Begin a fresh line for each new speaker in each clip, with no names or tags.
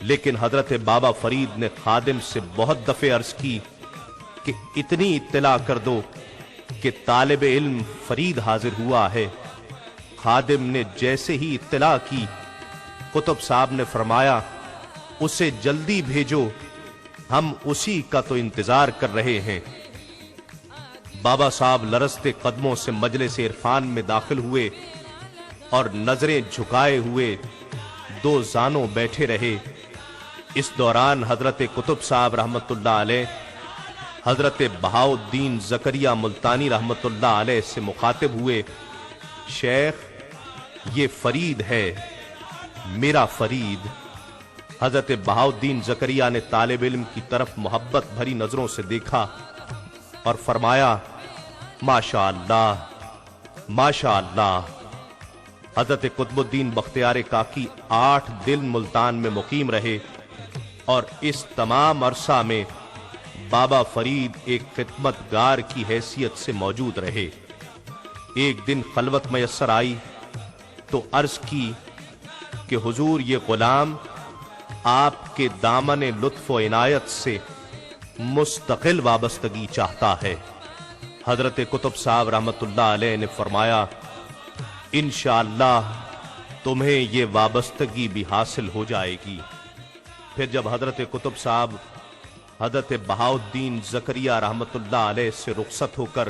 لیکن حضرت بابا فرید نے خادم سے بہت دفعہ عرض کی کہ اتنی اطلاع کر دو کہ طالب علم فرید حاضر ہوا ہے۔ خادم نے جیسے ہی اطلاع کی، قطب صاحب نے فرمایا اسے جلدی بھیجو، ہم اسی کا تو انتظار کر رہے ہیں۔ بابا صاحب لرزتے قدموں سے مجلس عرفان میں داخل ہوئے اور نظریں جھکائے ہوئے دو زانوں بیٹھے رہے۔ اس دوران حضرت قطب صاحب رحمت اللہ علیہ حضرت بہاؤالدین زکریا ملتانی رحمت اللہ علیہ سے مخاطب ہوئے، شیخ یہ فرید ہے، میرا فرید۔ حضرت بہاؤالدین زکریا نے طالب علم کی طرف محبت بھری نظروں سے دیکھا اور فرمایا ماشاءاللہ ماشاءاللہ۔ حضرت قطب الدین بختیار کاکی 8 دن ملتان میں مقیم رہے اور اس تمام عرصہ میں بابا فرید ایک خدمت گار کی حیثیت سے موجود رہے۔ ایک دن خلوت میسر آئی تو عرض کی کہ حضور یہ غلام آپ کے دامن لطف و عنایت سے مستقل وابستگی چاہتا ہے۔ حضرت قطب صاحب رحمت اللہ علیہ نے فرمایا انشاءاللہ تمہیں یہ وابستگی بھی حاصل ہو جائے گی۔ پھر جب حضرت قطب صاحب حضرت بہاؤالدین زکریا رحمت اللہ علیہ سے رخصت ہو کر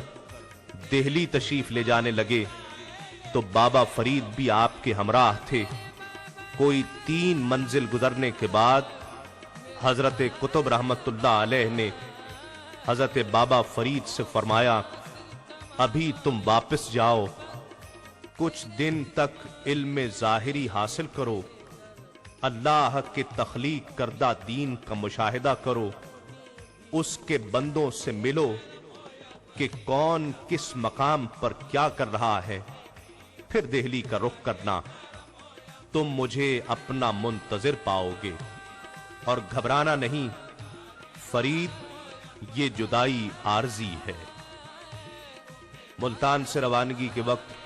دہلی تشریف لے جانے لگے تو بابا فرید بھی آپ کے ہمراہ تھے۔ کوئی 3 منزل گزرنے کے بعد حضرت قطب رحمت اللہ علیہ نے حضرت بابا فرید سے فرمایا ابھی تم واپس جاؤ، کچھ دن تک علم ظاہری حاصل کرو، اللہ کے تخلیق کردہ دین کا مشاہدہ کرو، اس کے بندوں سے ملو کہ کون کس مقام پر کیا کر رہا ہے، پھر دہلی کا رخ کرنا، تم مجھے اپنا منتظر پاؤ گے اور گھبرانا نہیں، فرید یہ جدائی عارضی ہے۔ ملتان سے روانگی کے وقت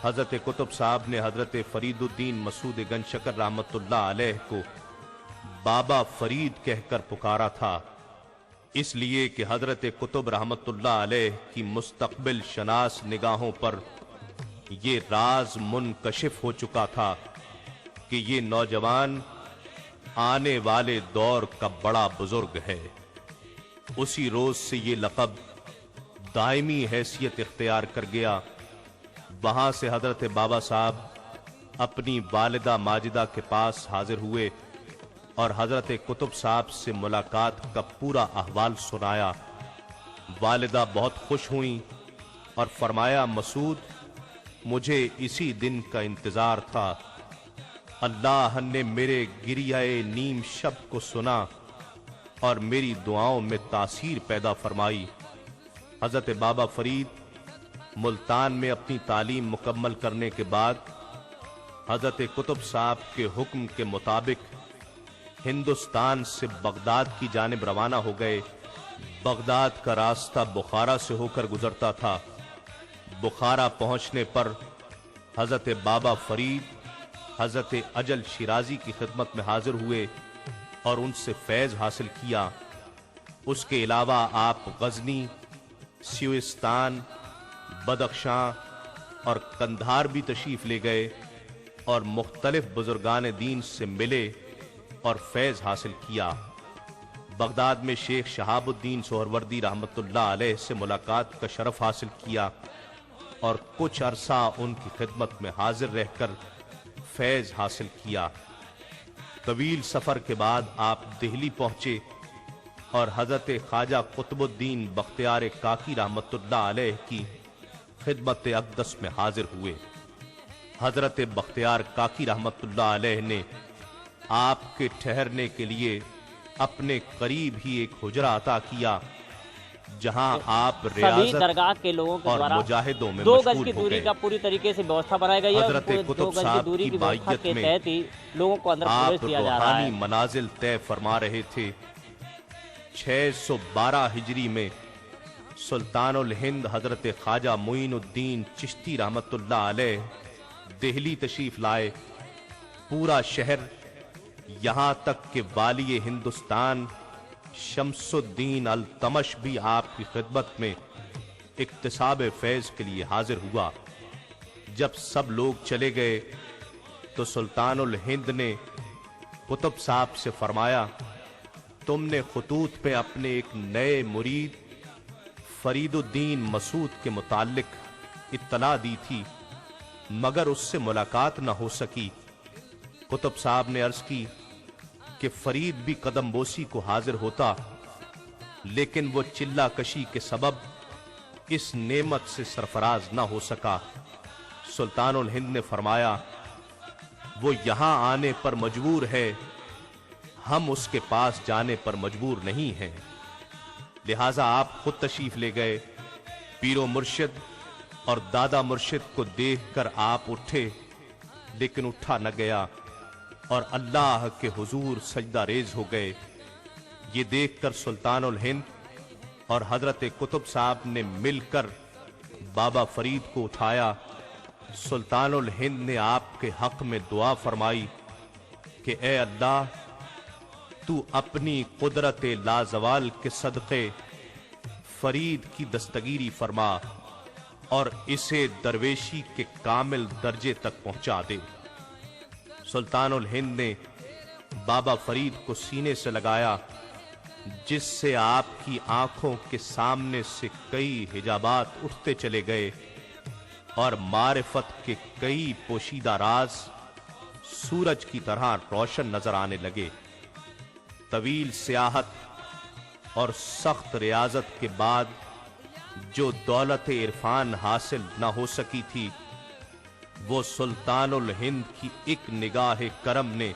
حضرت قطب صاحب نے حضرت فرید الدین مسعود گنج شکر رحمت اللہ علیہ کو بابا فرید کہہ کر پکارا تھا، اس لیے کہ حضرت قطب رحمت اللہ علیہ کی مستقبل شناس نگاہوں پر یہ راز منکشف ہو چکا تھا کہ یہ نوجوان آنے والے دور کا بڑا بزرگ ہے۔ اسی روز سے یہ لقب دائمی حیثیت اختیار کر گیا۔ وہاں سے حضرت بابا صاحب اپنی والدہ ماجدہ کے پاس حاضر ہوئے اور حضرت قطب صاحب سے ملاقات کا پورا احوال سنایا۔ والدہ بہت خوش ہوئیں اور فرمایا مسعود مجھے اسی دن کا انتظار تھا، اللہ نے میرے گریہ نیم شب کو سنا اور میری دعاؤں میں تاثیر پیدا فرمائی۔ حضرت بابا فرید ملتان میں اپنی تعلیم مکمل کرنے کے بعد حضرت قطب صاحب کے حکم کے مطابق ہندوستان سے بغداد کی جانب روانہ ہو گئے۔ بغداد کا راستہ بخارا سے ہو کر گزرتا تھا۔ بخارا پہنچنے پر حضرت بابا فرید حضرت اجل شیرازی کی خدمت میں حاضر ہوئے اور ان سے فیض حاصل کیا۔ اس کے علاوہ آپ غزنی، سیوستان، بدخشاں اور قندھار بھی تشریف لے گئے اور مختلف بزرگان دین سے ملے اور فیض حاصل کیا۔ بغداد میں شیخ شہاب الدین سہروردی رحمت اللہ علیہ سے ملاقات کا شرف حاصل کیا اور کچھ عرصہ ان کی خدمت میں حاضر رہ کر فیض حاصل کیا۔ طویل سفر کے بعد آپ دہلی پہنچے اور حضرت خواجہ قطب الدین بختیار کاکی رحمت اللہ علیہ کی خدمت اقدس میں حاضر ہوئے۔ حضرت بختیار کاکی رحمت اللہ علیہ نے آپ کے ٹھہرنے کے لیے اپنے قریب ہی ایک حجرہ عطا کیا جہاں آپ ریاضت
درگاہ کے لوگوں کے
اور
دوارا
مجاہدوں میں
2 گز
مشغول
کی
ہو
دوری
گئے۔
کا پوری طریقے سے ویوستھا بنائی گئی ہے۔
حضرت
2
قطب
گز کی
صاحب
دوری
کی
کی ویوستھا
بائیت
کے
میں
تحت ہی لوگوں کو اندر
آپ
پرویش دیا جا رہا
روحانی
ہے۔
منازل طے فرما رہے تھے۔ 612 ہجری میں سلطان الہند حضرت خواجہ معین الدین چشتی رحمت اللہ علیہ دہلی تشریف لائے۔ پورا شہر یہاں تک کہ والی ہندوستان شمس الدین التمش بھی آپ کی خدمت میں اکتساب فیض کے لیے حاضر ہوا۔ جب سب لوگ چلے گئے تو سلطان الہند نے قطب صاحب سے فرمایا، تم نے خطوط پہ اپنے ایک نئے مرید فرید الدین مسعود کے متعلق اطلاع دی تھی، مگر اس سے ملاقات نہ ہو سکی۔ قطب صاحب نے عرض کی کہ فرید بھی قدم بوسی کو حاضر ہوتا، لیکن وہ چلہ کشی کے سبب اس نعمت سے سرفراز نہ ہو سکا۔ سلطان الہند نے فرمایا، وہ یہاں آنے پر مجبور ہے، ہم اس کے پاس جانے پر مجبور نہیں ہیں، لہذا آپ خود تشریف لے گئے۔ پیر و مرشد اور دادا مرشد کو دیکھ کر آپ اٹھے، لیکن اٹھا نہ گیا اور اللہ کے حضور سجدہ ریز ہو گئے۔ یہ دیکھ کر سلطان الہند اور حضرت قطب صاحب نے مل کر بابا فرید کو اٹھایا۔ سلطان الہند نے آپ کے حق میں دعا فرمائی کہ اے اللہ، تو اپنی قدرت لازوال کے صدقے فرید کی دستگیری فرما اور اسے درویشی کے کامل درجے تک پہنچا دے۔ سلطان الہند نے بابا فرید کو سینے سے لگایا، جس سے آپ کی آنکھوں کے سامنے سے کئی حجابات اٹھتے چلے گئے اور معرفت کے کئی پوشیدہ راز سورج کی طرح روشن نظر آنے لگے۔ طویل سیاحت اور سخت ریاضت کے بعد جو دولت عرفان حاصل نہ ہو سکی تھی، وہ سلطان الہند کی ایک نگاہ کرم نے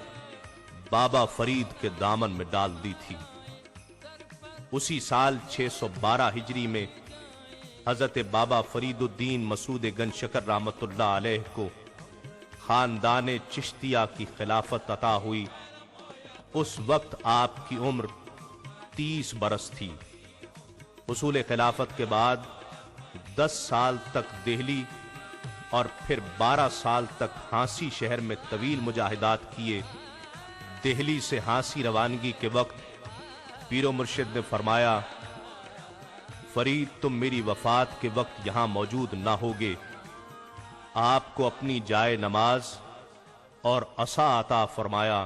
بابا فرید کے دامن میں ڈال دی تھی۔ اسی سال 612 ہجری میں حضرت بابا فرید الدین مسعود گنج شکر رحمت اللہ علیہ کو خاندان چشتیہ کی خلافت عطا ہوئی۔ اس وقت آپ کی عمر 30 برس تھی۔ حصول خلافت کے بعد 10 سال تک دہلی اور پھر 12 سال تک ہانسی شہر میں طویل مجاہدات کیے۔ دہلی سے ہانسی روانگی کے وقت پیر و مرشد نے فرمایا، فرید تم میری وفات کے وقت یہاں موجود نہ ہوگے۔ آپ کو اپنی جائے نماز اور عصا عطا فرمایا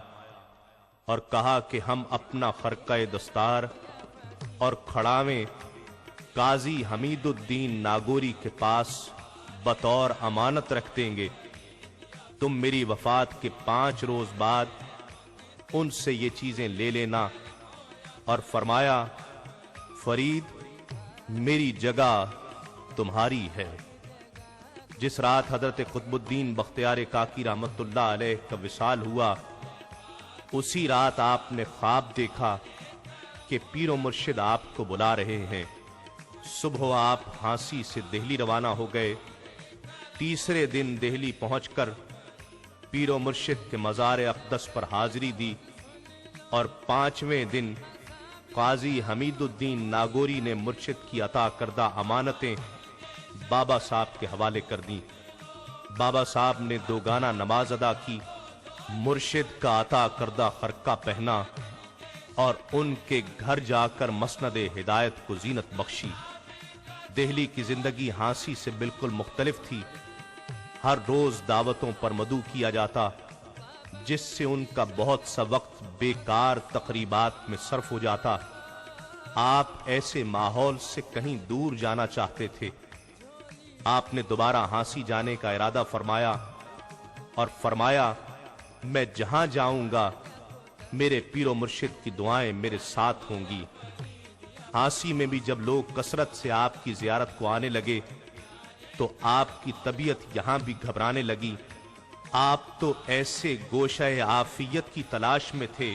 اور کہا کہ ہم اپنا خرقہ دستار اور کھڑاویں قاضی حمید الدین ناگوری کے پاس بطور امانت رکھ دیں گے۔ تم میری وفات کے 5 روز بعد ان سے یہ چیزیں لے لینا۔ اور فرمایا، فرید میری جگہ تمہاری ہے۔ جس رات حضرت قطب الدین بختیار کاکی رحمت اللہ علیہ کا وصال ہوا، اسی رات آپ نے خواب دیکھا کہ پیر و مرشد آپ کو بلا رہے ہیں۔ صبح آپ ہانسی سے دہلی روانہ ہو گئے۔ تیسرے دن دہلی پہنچ کر پیر و مرشد کے مزار اقدس پر حاضری دی اور 5ویں دن قاضی حمید الدین ناگوری نے مرشد کی عطا کردہ امانتیں بابا صاحب کے حوالے کر دیں۔ بابا صاحب نے 2 گانا نماز ادا کی، مرشد کا عطا کردہ خرقہ پہنا اور ان کے گھر جا کر مسند ہدایت کو زینت بخشی۔ دہلی کی زندگی ہانسی سے بالکل مختلف تھی۔ ہر روز دعوتوں پر مدعو کیا جاتا، جس سے ان کا بہت سا وقت بیکار تقریبات میں صرف ہو جاتا۔ آپ ایسے ماحول سے کہیں دور جانا چاہتے تھے۔ آپ نے دوبارہ ہانسی جانے کا ارادہ فرمایا اور فرمایا، میں جہاں جاؤں گا میرے پیر و مرشد کی دعائیں میرے ساتھ ہوں گی۔ ہانسی میں بھی جب لوگ کثرت سے آپ کی زیارت کو آنے لگے تو آپ کی طبیعت یہاں بھی گھبرانے لگی۔ آپ تو ایسے گوشہ عافیت کی تلاش میں تھے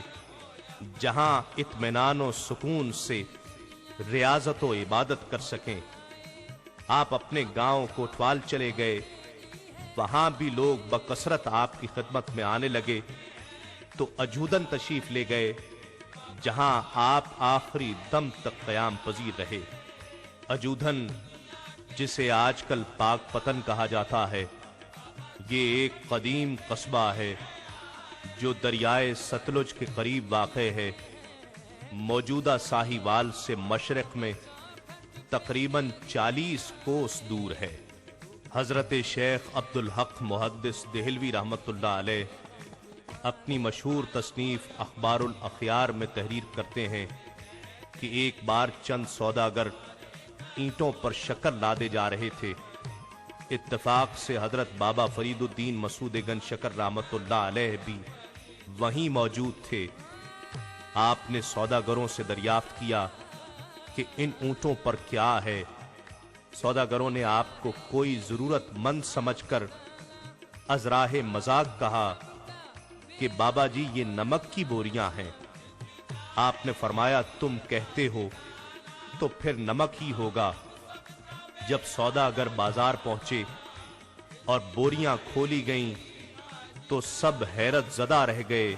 جہاں اطمینان و سکون سے ریاضت و عبادت کر سکیں۔ آپ اپنے گاؤں کوٹوال چلے گئے، وہاں بھی لوگ بکثرت آپ کی خدمت میں آنے لگے تو اجودن تشریف لے گئے، جہاں آپ آخری دم تک قیام پذیر رہے۔ اجودن، جسے آج کل پاک پتن کہا جاتا ہے، یہ ایک قدیم قصبہ ہے جو دریائے ستلج کے قریب واقع ہے، موجودہ ساہیوال سے مشرق میں تقریباً 40 کوس دور ہے۔ حضرت شیخ عبدالحق محدث دہلوی رحمۃ اللہ علیہ اپنی مشہور تصنیف اخبار الاخیار میں تحریر کرتے ہیں کہ ایک بار چند سوداگر اینٹوں پر شکر لادے جا رہے تھے۔ اتفاق سے حضرت بابا فرید الدین مسعود گنج شکر رحمۃ اللہ علیہ بھی وہیں موجود تھے۔ آپ نے سوداگروں سے دریافت کیا کہ ان اونٹوں پر کیا ہے۔ سوداگروں نے آپ کو کوئی ضرورت مند سمجھ کر ازراہ مذاق کہا کہ بابا جی یہ نمک کی بوریاں ہیں۔ آپ نے فرمایا تم کہتے ہو تو پھر نمک ہی ہوگا۔ جب سوداگر بازار پہنچے اور بوریاں کھولی گئیں تو سب حیرت زدہ رہ گئے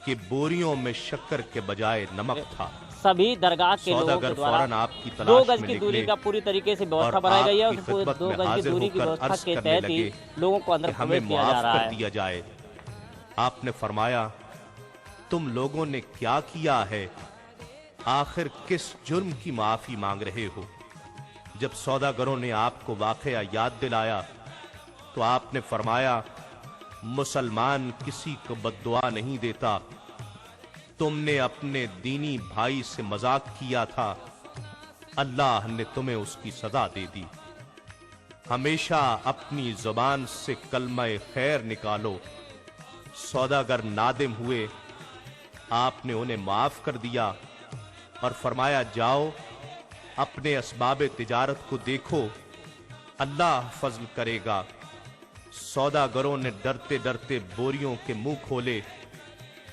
کہ بوریوں میں شکر کے بجائے نمک تھا۔
سبھی درگاہ کے لوگوں کے
سوداگر
دوارا
فوراً آپ کی
2
تلاش
گز
میں
کی دوری
نکلے
کا پوری طریقے سے
اور
ویوستھا بنائی گئی ہے۔
آپ
اس
کی خدمت
2
میں
گز کی
حاضر
دوری
ہو
کی
کر
ویوستھا
عرض
کے
کرنے
تحت ہی
لگے
لوگوں کو اندر
کہ ہمیں
پرویش کیا جا
معاف
رہا
کر
ہے۔
دیا جائے۔ آپ نے فرمایا تم لوگوں نے کیا کیا ہے؟ آخر کس جرم کی معافی مانگ رہے ہو؟ جب سوداگروں نے آپ کو واقعہ یاد دلایا تو آپ نے فرمایا مسلمان کسی کو بددعا نہیں دیتا۔ تم نے اپنے دینی بھائی سے مذاق کیا تھا، اللہ نے تمہیں اس کی سزا دے دی۔ ہمیشہ اپنی زبان سے کلمہ خیر نکالو۔ سوداگر نادم ہوئے، آپ نے انہیں معاف کر دیا اور فرمایا جاؤ اپنے اسباب تجارت کو دیکھو، اللہ فضل کرے گا۔ سوداگروں نے ڈرتے ڈرتے بوریوں کے منہ کھولے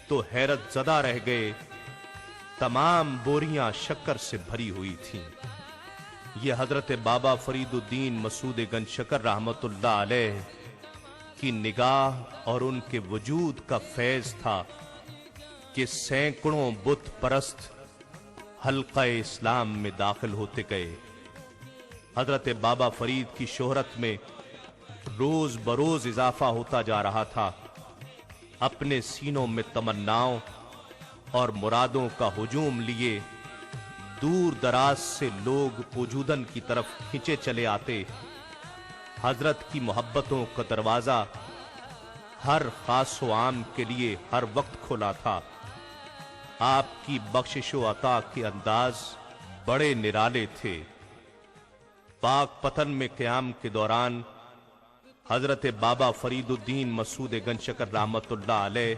تو حیرت زدہ رہ گئے۔ تمام بوریاں شکر سے بھری ہوئی تھیں۔ یہ حضرت بابا فرید الدین مسعود گنج شکر رحمۃ اللہ علیہ کی نگاہ اور ان کے وجود کا فیض تھا کہ سینکڑوں بت پرست حلقہ اسلام میں داخل ہوتے گئے۔ حضرت بابا فرید کی شہرت میں روز بروز اضافہ ہوتا جا رہا تھا۔ اپنے سینوں میں تمناؤں اور مرادوں کا ہجوم لیے دور دراز سے لوگ وجودن کی طرف کھنچے چلے آتے۔ حضرت کی محبتوں کا دروازہ ہر خاص و عام کے لیے ہر وقت کھلا تھا۔ آپ کی بخشش و عطا کے انداز بڑے نرالے تھے۔ پاک پتن میں قیام کے دوران حضرت بابا فرید الدین مسعود گنج شکر رحمۃ اللہ علیہ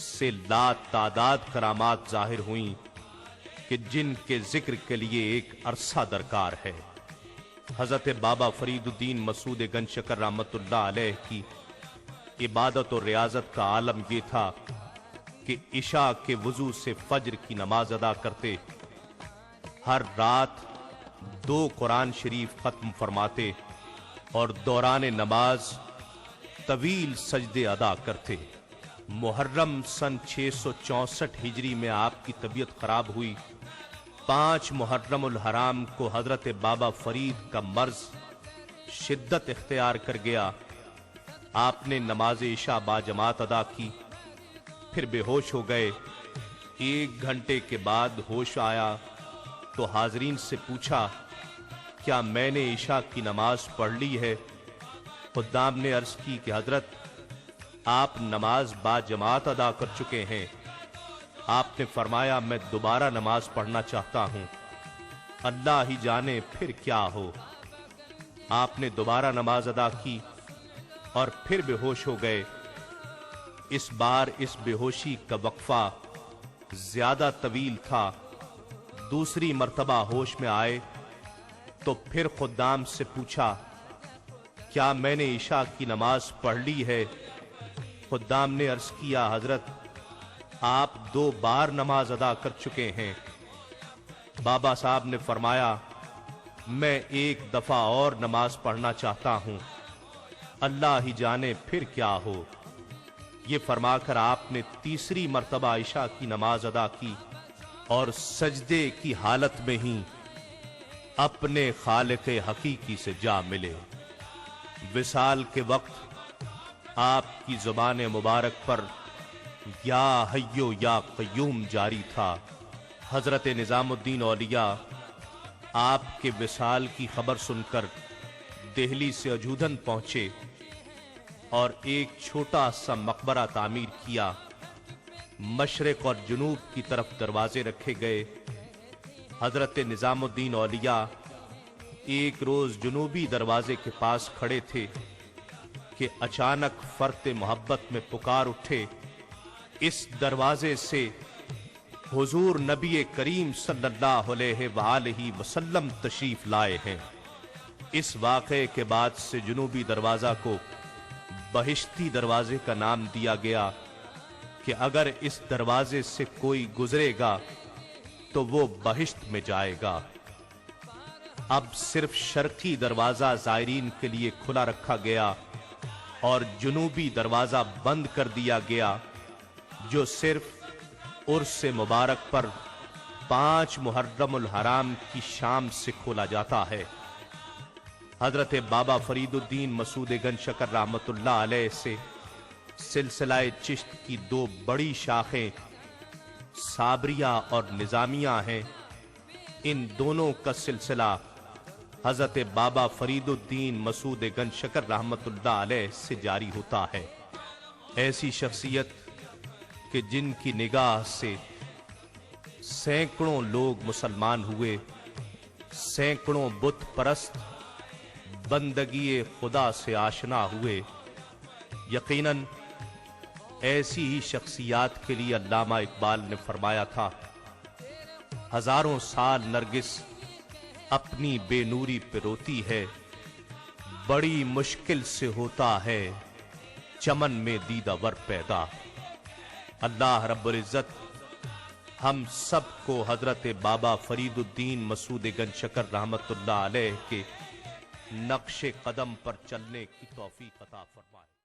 سے لا تعداد کرامات ظاہر ہوئیں کہ جن کے ذکر کے لیے ایک عرصہ درکار ہے۔ حضرت بابا فرید الدین مسعود گنج شکر رحمۃ اللہ علیہ کی عبادت و ریاضت کا عالم یہ تھا کہ عشاء کے وضو سے فجر کی نماز ادا کرتے، ہر رات 2 قرآن شریف ختم فرماتے اور دوران نماز طویل سجدے ادا کرتے۔ محرم سن 664 ہجری میں آپ کی طبیعت خراب ہوئی۔ 5 محرم الحرام کو حضرت بابا فرید کا مرض شدت اختیار کر گیا۔ آپ نے نماز عشاء باجماعت ادا کی، پھر بے ہوش ہو گئے۔ 1 گھنٹے کے بعد ہوش آیا تو حاضرین سے پوچھا کیا میں نے عشاء کی نماز پڑھ لی ہے؟ خدام نے عرض کی کہ حضرت آپ نماز باجماعت ادا کر چکے ہیں۔ آپ نے فرمایا میں دوبارہ نماز پڑھنا چاہتا ہوں، اللہ ہی جانے پھر کیا ہو۔ آپ نے دوبارہ نماز ادا کی اور پھر بے ہوش ہو گئے۔ اس بار اس بے ہوشی کا وقفہ زیادہ طویل تھا۔ دوسری مرتبہ ہوش میں آئے تو پھر خدام سے پوچھا کیا میں نے عشاء کی نماز پڑھ لی ہے؟ خدام نے عرض کیا حضرت آپ 2 بار نماز ادا کر چکے ہیں۔ بابا صاحب نے فرمایا میں 1 دفعہ اور نماز پڑھنا چاہتا ہوں، اللہ ہی جانے پھر کیا ہو۔ یہ فرما کر آپ نے تیسری مرتبہ عشاء کی نماز ادا کی اور سجدے کی حالت میں ہی اپنے خالق حقیقی سے جا ملے۔ وصال کے وقت آپ کی زبان مبارک پر یا حیو یا قیوم جاری تھا۔ حضرت نظام الدین اولیاء آپ کے وصال کی خبر سن کر دہلی سے اجودھن پہنچے اور ایک چھوٹا سا مقبرہ تعمیر کیا۔ مشرق اور جنوب کی طرف دروازے رکھے گئے۔ حضرت نظام الدین اولیاء ایک روز جنوبی دروازے کے پاس کھڑے تھے کہ اچانک فرط محبت میں پکار اٹھے، اس دروازے سے حضور نبی کریم صلی اللہ علیہ وآلہ وسلم تشریف لائے ہیں۔ اس واقعے کے بعد سے جنوبی دروازہ کو بہشتی دروازے کا نام دیا گیا کہ اگر اس دروازے سے کوئی گزرے گا تو وہ بہشت میں جائے گا۔ اب صرف شرقی دروازہ زائرین کے لیے کھلا رکھا گیا اور جنوبی دروازہ بند کر دیا گیا، جو صرف عرس مبارک پر 5 محرم الحرام کی شام سے کھولا جاتا ہے۔ حضرت بابا فرید الدین مسعود گنج شکر رحمت اللہ علیہ سے سلسلہ چشت کی 2 بڑی شاخیں صابریہ اور نظامیہ ہیں۔ ان دونوں کا سلسلہ حضرت بابا فرید الدین مسعود گنج شکر رحمت اللہ علیہ سے جاری ہوتا ہے۔ ایسی شخصیت کہ جن کی نگاہ سے سینکڑوں لوگ مسلمان ہوئے، سینکڑوں بت پرست بندگی خدا سے آشنا ہوئے۔ یقیناً ایسی ہی شخصیات کے لیے علامہ اقبال نے فرمایا تھا، ہزاروں سال نرگس اپنی بے نوری پہ روتی ہے، بڑی مشکل سے ہوتا ہے چمن میں دیدہ ور پیدا۔ اللہ رب العزت ہم سب کو حضرت بابا فرید الدین مسعود گنج شکر رحمت اللہ علیہ کے نقش قدم پر چلنے کی توفیق عطا فرمائے۔